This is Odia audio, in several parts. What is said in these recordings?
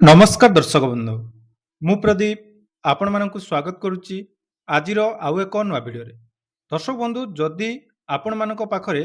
ନମସ୍କାର ଦର୍ଶକ ବନ୍ଧୁ, ମୁଁ ପ୍ରଦୀପ ଆପଣମାନଙ୍କୁ ସ୍ୱାଗତ କରୁଛି ଆଜିର ଆଉ ଏକ ନୂଆ ଭିଡ଼ିଓରେ। ଦର୍ଶକ ବନ୍ଧୁ, ଯଦି ଆପଣମାନଙ୍କ ପାଖରେ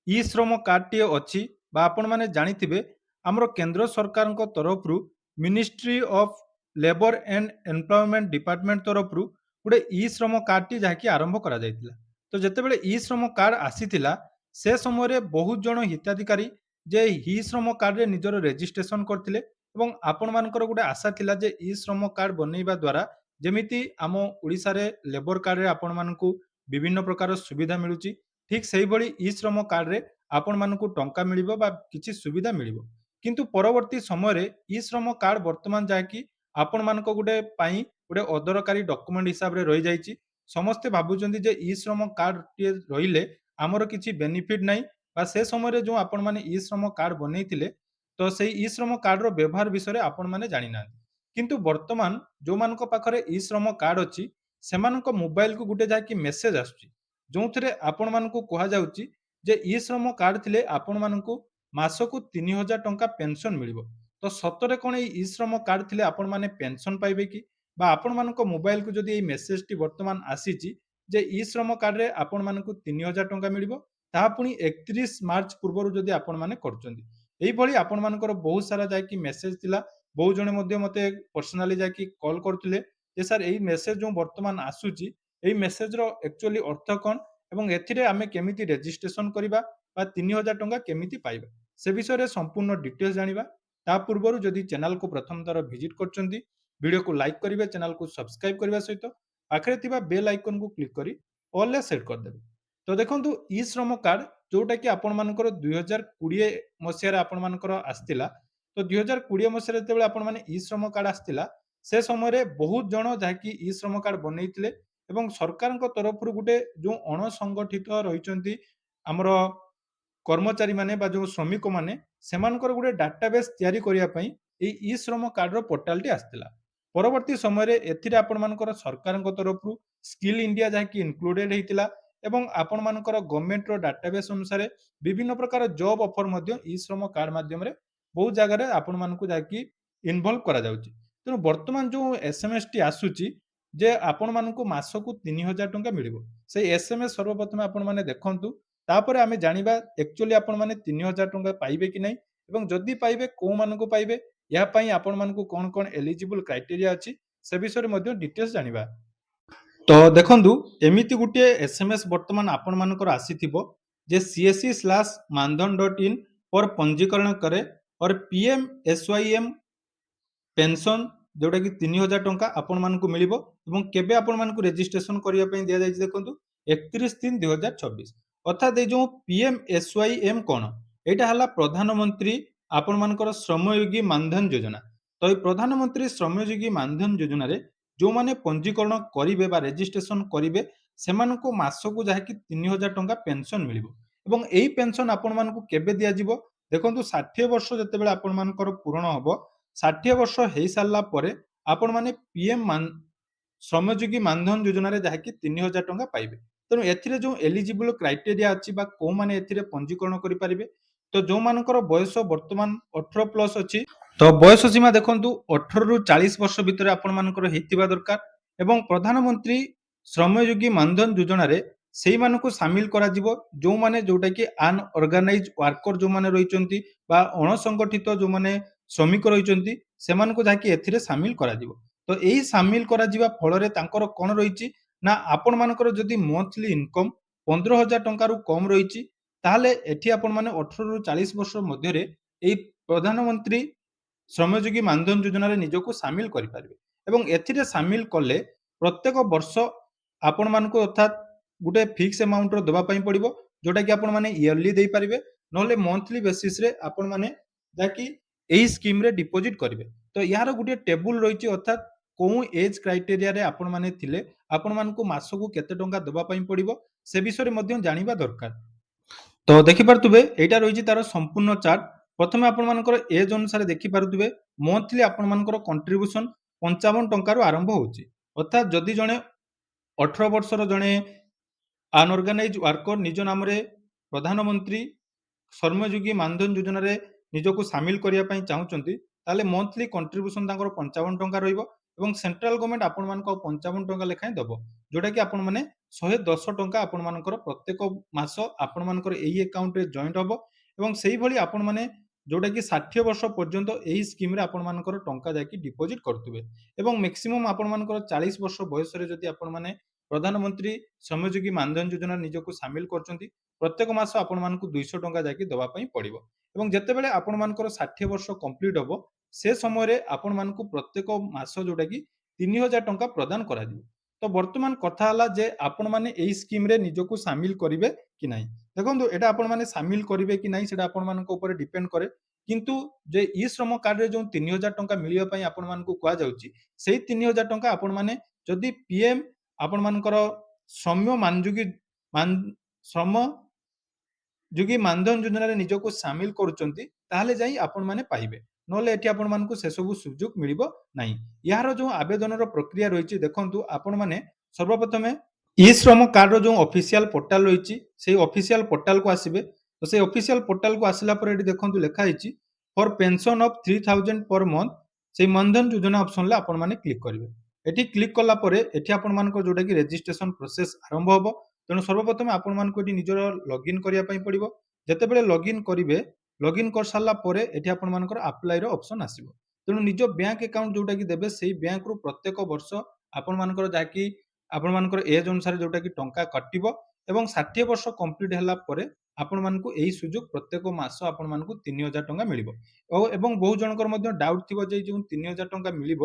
ଇ ଶ୍ରମ କାର୍ଡ଼ଟିଏ ଅଛି ବା ଆପଣମାନେ ଜାଣିଥିବେ ଆମର କେନ୍ଦ୍ର ସରକାରଙ୍କ ତରଫରୁ ministry of labour and employment department ତରଫରୁ ଗୋଟେ ଇ ଶ୍ରମ କାର୍ଡ଼ଟି ଯାହାକି ଆରମ୍ଭ କରାଯାଇଥିଲା। ତ ଯେତେବେଳେ ଇ ଶ୍ରମ କାର୍ଡ଼ ଆସିଥିଲା ସେ ସମୟରେ ବହୁତ ଜଣ ହିତାଧିକାରୀ ଯେ ଇ ଶ୍ରମ କାର୍ଡ଼ରେ ନିଜର ରେଜିଷ୍ଟ୍ରେସନ କରିଥିଲେ ଏବଂ ଆପଣମାନଙ୍କର ଗୋଟେ ଆଶା ଥିଲା ଯେ ଇ ଶ୍ରମ କାର୍ଡ଼ ବନେଇବା ଦ୍ୱାରା ଯେମିତି ଆମ ଓଡ଼ିଶାରେ ଲେବର କାର୍ଡ଼ରେ ଆପଣମାନଙ୍କୁ ବିଭିନ୍ନ ପ୍ରକାର ସୁବିଧା ମିଳୁଛି, ଠିକ୍ ସେଇଭଳି ଇ ଶ୍ରମ କାର୍ଡ଼ରେ ଆପଣମାନଙ୍କୁ ଟଙ୍କା ମିଳିବ ବା କିଛି ସୁବିଧା ମିଳିବ। କିନ୍ତୁ ପରବର୍ତ୍ତୀ ସମୟରେ ଇ ଶ୍ରମ କାର୍ଡ଼ ବର୍ତ୍ତମାନ ଯାହାକି ଆପଣମାନଙ୍କ ଗୋଟେ ପାଇଁ ଗୋଟେ ଅଦରକାରୀ ଡକୁମେଣ୍ଟ ହିସାବରେ ରହିଯାଇଛି। ସମସ୍ତେ ଭାବୁଛନ୍ତି ଯେ ଇ ଶ୍ରମ କାର୍ଡ଼ଟିଏ ରହିଲେ ଆମର କିଛି ବେନିଫିଟ୍ ନାହିଁ ବା ସେ ସମୟରେ ଯେଉଁ ଆପଣମାନେ ଇ ଶ୍ରମ କାର୍ଡ଼ ବନେଇଥିଲେ ତ ସେଇ ଇ ଶ୍ରମ କାର୍ଡ଼ର ବ୍ୟବହାର ବିଷୟରେ ଆପଣମାନେ ଜାଣିନାହାନ୍ତି। କିନ୍ତୁ ବର୍ତ୍ତମାନ ଯେଉଁମାନଙ୍କ ପାଖରେ ଇ ଶ୍ରମ କାର୍ଡ଼ ଅଛି ସେମାନଙ୍କ ମୋବାଇଲକୁ ଗୋଟେ ଯାହାକି ମେସେଜ ଆସୁଛି, ଯେଉଁଥିରେ ଆପଣମାନଙ୍କୁ କୁହାଯାଉଛି ଯେ ଇ ଶ୍ରମ କାର୍ଡ଼ ଥିଲେ ଆପଣମାନଙ୍କୁ ମାସକୁ 3000 ଟଙ୍କା ପେନସନ ମିଳିବ। ତ ସତରେ କ'ଣ ଏଇ ଇ ଶ୍ରମ କାର୍ଡ଼ ଥିଲେ ଆପଣମାନେ ପେନସନ ପାଇବେ କି? ବା ଆପଣମାନଙ୍କ ମୋବାଇଲକୁ ଯଦି ଏଇ ମେସେଜଟି ବର୍ତ୍ତମାନ ଆସିଛି ଯେ ଇ ଶ୍ରମ କାର୍ଡ଼ରେ ଆପଣମାନଙ୍କୁ 3000 ଟଙ୍କା ମିଳିବ, ତାହା ପୁଣି 31 ମାର୍ଚ୍ଚ ପୂର୍ବରୁ ଯଦି ଆପଣମାନେ କରୁଛନ୍ତି, এইଭଳି ଆପଣମାନଙ୍କର ବହୁତ ସାରା ଯାଇକି ମେସେଜ ଥିଲା। ବହୁତ ଜଣ ମଧ୍ୟ ମୋତେ ପର୍ସନାଲି ଯାଇକି କଲ୍ କରୁଥିଲେ ଯେ ସାର୍ ଏଇ ମେସେଜ ଯେଉଁ ବର୍ତ୍ତମାନ ଆସୁଛି ଏଇ ମେସେଜର ଆକ୍ଚୁଆଲି ଅର୍ଥ କ'ଣ ଏବଂ ଏଥିରେ ଆମେ କେମିତି ରେଜିଷ୍ଟ୍ରେସନ କରିବା ବା 3000 ଟଙ୍କା କେମିତି ପାଇବା, ସେ ବିଷୟରେ ସମ୍ପୂର୍ଣ୍ଣ ଡିଟେଲ୍ସ ଜାଣିବା। ତା ପୂର୍ବରୁ ଯଦି ଚ୍ୟାନେଲକୁ ପ୍ରଥମ ଥର ଭିଜିଟ୍ କରୁଛନ୍ତି ଭିଡ଼ିଓକୁ ଲାଇକ୍ କରିବେ, ଚ୍ୟାନେଲକୁ ସବସ୍କ୍ରାଇବ କରିବା ସହିତ ପାଖରେ ଥିବା ବେଲ୍ ଆଇକନକୁ କ୍ଲିକ୍ କରି ଅଲରେ ସେଟ୍ କରିଦେବେ। ତ ଦେଖନ୍ତୁ ଇ ଶ୍ରମ କାର୍ଡ଼ ଯୋଉଟାକି ଆପଣମାନଙ୍କର 2020 ମସିହାରେ ଆପଣମାନଙ୍କର ଆସିଥିଲା। ତ 2020 ମସିହାରେ ଯେତେବେଳେ ଆପଣମାନେ ଇ ଶ୍ରମ କାର୍ଡ଼ ଆସିଥିଲା ସେ ସମୟରେ ବହୁତ ଜଣ ଯାହାକି ଇ ଶ୍ରମ କାର୍ଡ଼ ବନେଇଥିଲେ ଏବଂ ସରକାରଙ୍କ ତରଫରୁ ଗୋଟେ ଯେଉଁ ଅଣସଂଗଠିତ ରହିଛନ୍ତି ଆମର କର୍ମଚାରୀମାନେ ବା ଯେଉଁ ଶ୍ରମିକମାନେ ସେମାନଙ୍କର ଗୋଟେ ଡାଟାବେସ୍ ତିଆରି କରିବା ପାଇଁ ଏଇ ଇ ଶ୍ରମ କାର୍ଡ଼ର ପୋର୍ଟାଲଟି ଆସିଥିଲା। ପରବର୍ତ୍ତୀ ସମୟରେ ଏଥିରେ ଆପଣମାନଙ୍କର ସରକାରଙ୍କ ତରଫରୁ ସ୍କିଲ୍ ଇଣ୍ଡିଆ ଯାହାକି ଇନକ୍ଲୁଡେଡ୍ ହେଇଥିଲା ଏବଂ ଆପଣମାନଙ୍କର ଗଭର୍ଣ୍ଣମେଣ୍ଟର ଡାଟାବେସ୍ ଅନୁସାରେ ବିଭିନ୍ନ ପ୍ରକାର ଜବ୍ ଅଫର ମଧ୍ୟ ଇ ଶ୍ରମ କାର୍ଡ଼ ମାଧ୍ୟମରେ ବହୁତ ଜାଗାରେ ଆପଣମାନଙ୍କୁ ଯାହାକି ଇନଭଲ୍ଭ କରାଯାଉଛି। ତେଣୁ ବର୍ତ୍ତମାନ ଯେଉଁ ଏସ୍ଏମ୍ଏସ୍ଟି ଆସୁଛି ଯେ ଆପଣମାନଙ୍କୁ ମାସକୁ 3000 ଟଙ୍କା ମିଳିବ, ସେଇ ଏସ୍ଏମ୍ଏସ୍ ସର୍ବପ୍ରଥମେ ଆପଣମାନେ ଦେଖନ୍ତୁ, ତାପରେ ଆମେ ଜାଣିବା ଆକ୍ଚୁଆଲି ଆପଣମାନେ 3000 ଟଙ୍କା ପାଇବେ କି ନାହିଁ ଏବଂ ଯଦି ପାଇବେ କୋଉମାନଙ୍କୁ ପାଇବେ, ଏହା ପାଇଁ ଆପଣମାନଙ୍କୁ କ'ଣ କ'ଣ ଏଲିଜିବଲ୍ କ୍ରାଇଟେରିଆ ଅଛି ସେ ବିଷୟରେ ମଧ୍ୟ ଡିଟେଲ୍ସ ଜାଣିବା। ତ ଦେଖନ୍ତୁ ଏମିତି ଗୋଟିଏ ଏସ୍ଏମ୍ଏସ୍ ବର୍ତ୍ତମାନ ଆପଣମାନଙ୍କର ଆସିଥିବ ଯେ CSE/mandhan.in पर पंजीकरण करें और PM SYM पेंशन जोटा कि 3000 टंका आपण मानकु मिलिबो एवं केबे आपण मानकु रजिस्ट्रेशन करिया पई दिया जाय देखंतु 31/3/2024। अर्थात ए जो PM SYM कोन एटा हला प्रधानमंत्री आपण मानकर श्रमयोगी मानधन योजना। तो ए प्रधानमंत्री श्रमयोगी मानधन योजना रे जो माने पंजीकरण करिवे बा रजिस्ट्रेशन करिवे सेमानकु मासकु जाहाकि 3000 टंका पेंशन मिलिबो एवं एई पेंशन आपण मानकु केबे दिया जिवो देखंतु 60 वर्ष जतेबेले आपण मानकर पूर्ण हबो 60 वर्ष हो सारा पर आपण मैंने पीएम श्रमयोगी मानधन योजना रे जहाँकि 3000 टंका पाइबे। तेणु एथिरे जो एलिजिबल क्राइटेरिया अछि बा को माने एथिरे पंजीकरण करि पारिबे, तो जो मानकर बयस वर्तमान 18 प्लस अछि तो बयस सीमा देखंतु 18 रु 40 वर्ष भितर आपण मानकर हेतिबा दरकार एवं प्रधानमंत्री श्रमयोगी मानधन योजना रे सेही मानको शामिल करा जिवो जो माने जोटा कि अनऑर्गेनाइज्ड वर्कर जो माने रहिचंती बा अणसंगठित जो माने ଶ୍ରମିକ ରହିଛନ୍ତି ସେମାନଙ୍କୁ ଯାହାକି ଏଥିରେ ସାମିଲ କରାଯିବ। ତ ଏହି ସାମିଲ କରାଯିବା ଫଳରେ ତାଙ୍କର କ'ଣ ରହିଛି ନା ଆପଣମାନଙ୍କର ଯଦି ମନ୍ଥଲି ଇନକମ୍ 15,000 ଟଙ୍କାରୁ କମ୍ ରହିଛି ତାହେଲେ ଏଠି ଆପଣମାନେ 18 ରୁ 40 ବର୍ଷ ମଧ୍ୟରେ ଏହି ପ୍ରଧାନମନ୍ତ୍ରୀ ଶ୍ରମଯୋଗୀ ମାନଧନ ଯୋଜନାରେ ନିଜକୁ ସାମିଲ କରିପାରିବେ ଏବଂ ଏଥିରେ ସାମିଲ କଲେ ପ୍ରତ୍ୟେକ ବର୍ଷ ଆପଣମାନଙ୍କୁ ଅର୍ଥାତ୍ ଗୋଟେ ଫିକ୍ସ ଆମାଉଣ୍ଟର ଦେବା ପାଇଁ ପଡ଼ିବ ଯୋଉଟାକି ଆପଣମାନେ ଇୟରଲି ଦେଇପାରିବେ ନହେଲେ ମନ୍ଥଲି ବେସିସ୍ରେ ଆପଣମାନେ ଯାହାକି এই স্কিମ୍ରେ ডিপୋଜିଟ୍ କରିବେ। ତ ଏହାର ଗୋଟିଏ ଟେବୁଲ ରହିଛି ଅର୍ଥାତ୍ କୋଉ ଏଜ୍ କ୍ରାଇଟେରିଆରେ ଆପଣମାନେ ଥିଲେ ଆପଣମାନଙ୍କୁ ମାସକୁ କେତେ ଟଙ୍କା ଦେବା ପାଇଁ ପଡ଼ିବ ସେ ବିଷୟରେ ମଧ୍ୟ ଜାଣିବା ଦରକାର। ତ ଦେଖିପାରୁଥିବେ ଏଇଟା ରହିଛି ତାର ସମ୍ପୂର୍ଣ୍ଣ ଚାର୍ଟ। ପ୍ରଥମେ ଆପଣମାନଙ୍କର ଏଜ୍ ଅନୁସାରେ ଦେଖିପାରୁଥିବେ ମନ୍ଥଲି ଆପଣମାନଙ୍କର କଣ୍ଟ୍ରିବ୍ୟୁସନ 55 ଟଙ୍କାରୁ ଆରମ୍ଭ ହେଉଛି। ଅର୍ଥାତ୍ ଯଦି ଜଣେ 18 ବର୍ଷର ଜଣେ ଅନଅର୍ଗାନାଇଜ ୱାର୍କର ନିଜ ନାମରେ ପ୍ରଧାନମନ୍ତ୍ରୀ ଶ୍ରମଯୋଗୀ ମାନଧନ ଯୋଜନାରେ ନିଜକୁ ସାମିଲ କରିବା ପାଇଁ ଚାହୁଁଛନ୍ତି ତାହେଲେ ମନ୍ଥଲି କଣ୍ଟ୍ରିବ୍ୟୁସନ ତାଙ୍କର 55 ଟଙ୍କା ରହିବ ଏବଂ ସେଣ୍ଟ୍ରାଲ ଗଭର୍ଣ୍ଣମେଣ୍ଟ ଆପଣମାନଙ୍କୁ ଆଉ 55 ଟଙ୍କା ଲେଖାଏଁ ଦେବ, ଯୋଉଟାକି ଆପଣମାନେ 110 ଟଙ୍କା ଆପଣମାନଙ୍କର ପ୍ରତ୍ୟେକ ମାସ ଆପଣମାନଙ୍କର ଏଇ ଆକାଉଣ୍ଟରେ ଜଏଣ୍ଟ ହବ ଏବଂ ସେଇଭଳି ଆପଣମାନେ ଯୋଉଟାକି 60 ବର୍ଷ ପର୍ଯ୍ୟନ୍ତ ଏହି ସ୍କିମ୍ରେ ଆପଣମାନଙ୍କର ଟଙ୍କା ଯାଇକି ଡିପୋଜିଟ୍ କରୁଥିବେ ଏବଂ ମ୍ୟାକ୍ସିମମ୍ ଆପଣମାନଙ୍କର 40 ବର୍ଷ ବୟସରେ ଯଦି ଆପଣମାନେ ପ୍ରଧାନମନ୍ତ୍ରୀ ଶ୍ରମଯୋଗୀ ମାନଧନ ଯୋଜନାରେ ନିଜକୁ ସାମିଲ କରୁଛନ୍ତି, ପ୍ରତ୍ୟେକ ମାସ ଆପଣମାନଙ୍କୁ 200 ଟଙ୍କା ଯାଇକି ଦେବା ପାଇଁ ପଡ଼ିବ ଏବଂ ଯେତେବେଳେ ଆପଣମାନଙ୍କର 60 ବର୍ଷ କମ୍ପ୍ଲିଟ୍ ହବ, ସେ ସମୟରେ ଆପଣମାନଙ୍କୁ ପ୍ରତ୍ୟେକ ମାସ ଯୋଉଟାକି 3000 ଟଙ୍କା ପ୍ରଦାନ କରାଯିବ। ତ ବର୍ତ୍ତମାନ କଥା ହେଲା ଯେ ଆପଣମାନେ ଏହି ସ୍କିମ୍ରେ ନିଜକୁ ସାମିଲ କରିବେ କି ନାହିଁ। ଦେଖନ୍ତୁ ଏଇଟା ଆପଣମାନେ ସାମିଲ କରିବେ କି ନାହିଁ ସେଇଟା ଆପଣମାନଙ୍କ ଉପରେ ଡିପେଣ୍ଡ କରେ, କିନ୍ତୁ ଯେ ଇ ଶ୍ରମ କାର୍ଡରେ ଯେଉଁ 3000 ଟଙ୍କା ମିଳିବା ପାଇଁ ଆପଣମାନଙ୍କୁ କୁହାଯାଉଛି, ସେଇ 3000 ଟଙ୍କା ଆପଣମାନେ ଯଦି ପିଏମ୍ ଆପଣମାନଙ୍କର ସୌମ୍ୟ ମାନଯୋଗୀ ଶ୍ରମ ଯୋଗୀ ମାନଧନ ଯୋଜନାରେ ନିଜକୁ ସାମିଲ କରୁଛନ୍ତି, ତାହେଲେ ଯାଇ ଆପଣମାନେ ପାଇବେ, ନହେଲେ ଏଠି ଆପଣମାନଙ୍କୁ ସେସବୁ ସୁଯୋଗ ମିଳିବ ନାହିଁ। ଏହାର ଯେଉଁ ଆବେଦନର ପ୍ରକ୍ରିୟା ରହିଛି, ଦେଖନ୍ତୁ ଆପଣମାନେ ସର୍ବପ୍ରଥମେ ଇ ଶ୍ରମ କାର୍ଡର ଯେଉଁ ଅଫିସିଆଲ ପୋର୍ଟାଲ ରହିଛି, ସେଇ ଅଫିସିଆଲ ପୋର୍ଟାଲକୁ ଆସିବେ। ତ ସେଇ ଅଫିସିଆଲ ପୋର୍ଟାଲକୁ ଆସିଲା ପରେ ଏଠି ଦେଖନ୍ତୁ ଲେଖା ହେଇଛି for pension of 3000 per month, ସେଇ ମାନଧନ ଯୋଜନା ଅପସନରେ ଆପଣମାନେ କ୍ଲିକ୍ କରିବେ। ଏଠି କ୍ଲିକ୍ କଲା ପରେ ଏଠି ଆପଣମାନଙ୍କର ଯୋଉଟାକି ରେଜିଷ୍ଟ୍ରେସନ ପ୍ରୋସେସ ଆରମ୍ଭ ହବ। ତେଣୁ ସର୍ବପ୍ରଥମେ ଆପଣମାନଙ୍କୁ ଏଠି ନିଜର ଲଗ୍ଇନ୍ କରିବା ପାଇଁ ପଡ଼ିବ। ଯେତେବେଳେ ଲଗ୍ଇନ୍ କରିବେ, ଲଗ୍ଇନ୍ କରିସାରିଲା ପରେ ଏଠି ଆପଣମାନଙ୍କର ଆପ୍ଲାଏର ଅପସନ୍ ଆସିବ। ତେଣୁ ନିଜ ବ୍ୟାଙ୍କ ଆକାଉଣ୍ଟ ଯୋଉଟାକି ଦେବେ, ସେଇ ବ୍ୟାଙ୍କରୁ ପ୍ରତ୍ୟେକ ବର୍ଷ ଆପଣମାନଙ୍କର ଯାହାକି ଆପଣମାନଙ୍କର ଏଜ୍ ଅନୁସାରେ ଯୋଉଟାକି ଟଙ୍କା କଟିବ ଏବଂ 60 ବର୍ଷ କମ୍ପ୍ଲିଟ୍ ହେଲା ପରେ ଆପଣମାନଙ୍କୁ ଏହି ସୁଯୋଗ ପ୍ରତ୍ୟେକ ମାସ ଆପଣମାନଙ୍କୁ 3000 ଟଙ୍କା ମିଳିବ ଏବଂ ବହୁ ଜଣଙ୍କର ମଧ୍ୟ ଡାଉଟ୍ ଥିବ ଯେ ଯେଉଁ 3000 ଟଙ୍କା ମିଳିବ,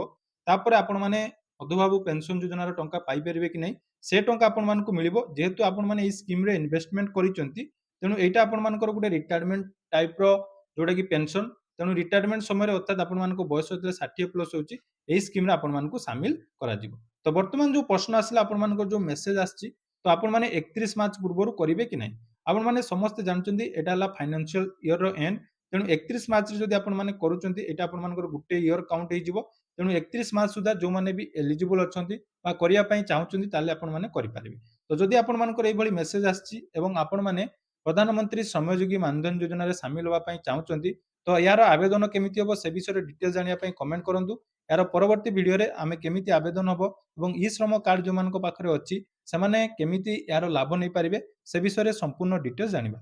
ତାପରେ ଆପଣମାନେ ମଧୁବାବୁ ପେନସନ ଯୋଜନାର ଟଙ୍କା ପାଇପାରିବେ କି ନାହିଁ। ସେ ଟଙ୍କା ଆପଣମାନଙ୍କୁ ମିଳିବ, ଯେହେତୁ ଆପଣମାନେ ଏହି ସ୍କିମ୍ରେ ଇନଭେଷ୍ଟମେଣ୍ଟ କରିଛନ୍ତି, ତେଣୁ ଏଇଟା ଆପଣମାନଙ୍କର ଗୋଟେ ରିଟାୟାରମେଣ୍ଟ ଟାଇପ୍ର ଯୋଉଟାକି ପେନସନ। ତେଣୁ ରିଟାୟାରମେଣ୍ଟ ସମୟରେ ଅର୍ଥାତ୍ ଆପଣମାନଙ୍କ ବୟସ ଯେତେବେଳେ 60 ପ୍ଲସ୍ ହେଉଛି, ଏହି ସ୍କିମ୍ରେ ଆପଣମାନଙ୍କୁ ସାମିଲ କରାଯିବ। ତ ବର୍ତ୍ତମାନ ଯେଉଁ ପ୍ରଶ୍ନ ଆସିଲା, ଆପଣମାନଙ୍କର ଯେଉଁ ମେସେଜ ଆସିଛି, ତ ଆପଣମାନେ 31 ମାର୍ଚ୍ଚ ପୂର୍ବରୁ କରିବେ କି ନାହିଁ। ଆପଣମାନେ ସମସ୍ତେ ଜାଣିଛନ୍ତି ଏଇଟା ହେଲା ଫାଇନାନ୍ସିଆଲ ଇୟରର ଏଣ୍ଡ, ତେଣୁ 31 ମାର୍ଚ୍ଚରେ ଯଦି ଆପଣମାନେ କରୁଛନ୍ତି, ଏଇଟା ଆପଣମାନଙ୍କର ଗୋଟେ ଇୟର କାଉଣ୍ଟ ହେଇଯିବ। ତେଣୁ 31 ମାର୍ଚ୍ଚ ସୁଦ୍ଧା ଯେଉଁମାନେ ବି ଏଲିଜିବଲ ଅଛନ୍ତି ବା କରିବା ପାଇଁ ଚାହୁଁଛନ୍ତି, ତାହେଲେ ଆପଣମାନେ କରିପାରିବେ। ତ ଯଦି ଆପଣମାନଙ୍କର ଏଇଭଳି ମେସେଜ ଆସିଛି ଏବଂ ଆପଣମାନେ ପ୍ରଧାନମନ୍ତ୍ରୀ ଶ୍ରମଯୋଗୀ ମାନଧନ ଯୋଜନାରେ ସାମିଲ ହେବା ପାଇଁ ଚାହୁଁଛନ୍ତି, ତ ଏହାର ଆବେଦନ କେମିତି ହେବ ସେ ବିଷୟରେ ଡିଟେଲ ଜାଣିବା ପାଇଁ କମେଣ୍ଟ କରନ୍ତୁ। ଏହାର ପରବର୍ତ୍ତୀ ଭିଡ଼ିଓରେ ଆମେ କେମିତି ଆବେଦନ ହେବ ଏବଂ ଇ ଶ୍ରମ କାର୍ଡ ଯେଉଁମାନଙ୍କ ପାଖରେ ଅଛି ସେମାନେ କେମିତି ଏହାର ଲାଭ ନେଇପାରିବେ, ସେ ବିଷୟରେ ସମ୍ପୂର୍ଣ୍ଣ ଡିଟେଲ ଜାଣିବା।